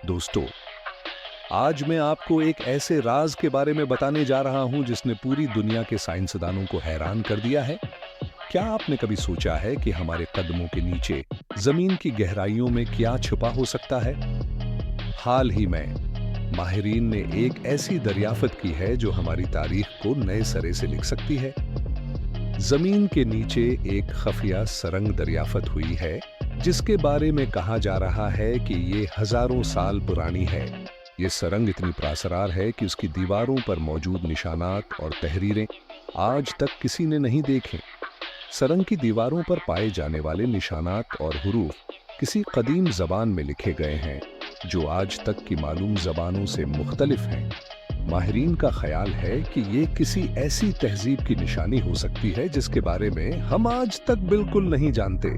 दोस्तों, आज मैं आपको एक ऐसे राज के बारे में बताने जा रहा हूं जिसने पूरी दुनिया के साइंसदानों को हैरान कर दिया है। क्या आपने कभी सोचा है कि हमारे कदमों के नीचे जमीन की गहराइयों में क्या छुपा हो सकता है? हाल ही में माहिरीन ने एक ऐसी दरियाफत की है जो हमारी तारीख को नए सिरे से लिख सकती है। जमीन के नीचे एक खफिया सरंग दरियाफत हुई है जिसके बारे में कहा जा रहा है कि ये हजारों साल पुरानी है। ये सरंग इतनी प्रासरार है कि उसकी दीवारों पर मौजूद निशानात और तहरीरें आज तक किसी ने नहीं देखे। सरंग की दीवारों पर पाए जाने वाले निशानात और हुरूफ किसी कदीम जबान में लिखे गए हैं जो आज तक की मालूम जबानों से मुख्तलिफ हैं। माहिरीन का ख्याल है कि ये किसी ऐसी तहजीब की निशानी हो सकती है जिसके बारे में हम आज तक बिल्कुल नहीं जानते।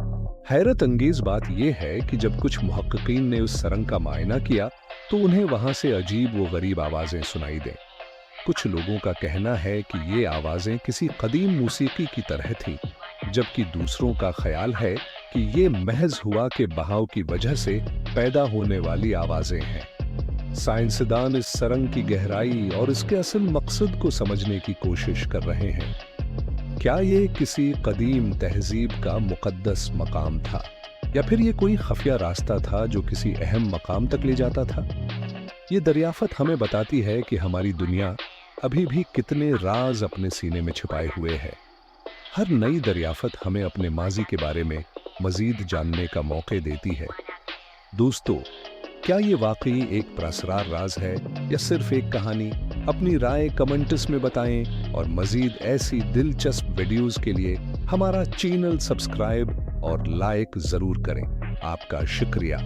हैरत अंगेज बात यह है कि जब कुछ मुहक्किकीन ने उस सरंग का मायना किया तो उन्हें वहां से अजीब व गरीब आवाजें सुनाई दें। कुछ लोगों का कहना है कि ये आवाजें किसी कदीम मूसीकी की तरह थीं, जबकि दूसरों का ख्याल है कि ये महज हवा के बहाव की वजह से पैदा होने वाली आवाजें हैं। साइंसदान इस सरंग की गहराई और इसके असल मकसद को समझने की कोशिश कर रहे हैं। क्या ये किसी कदीम तहजीब का मुकद्दस मकाम था या फिर ये कोई खफिया रास्ता था जो किसी अहम मकाम तक ले जाता था? ये दरियाफत हमें बताती है कि हमारी दुनिया अभी भी कितने राज अपने सीने में छिपाए हुए है। हर नई दरियाफत हमें अपने माजी के बारे में मजीद जानने का मौके देती है। दोस्तों, क्या ये वाकई एक प्रासरार राज है या सिर्फ एक कहानी? अपनी राय कमेंट्स में बताएं और मजीद ऐसी दिलचस्प वीडियोस के लिए हमारा चैनल सब्सक्राइब और लाइक जरूर करें। आपका शुक्रिया।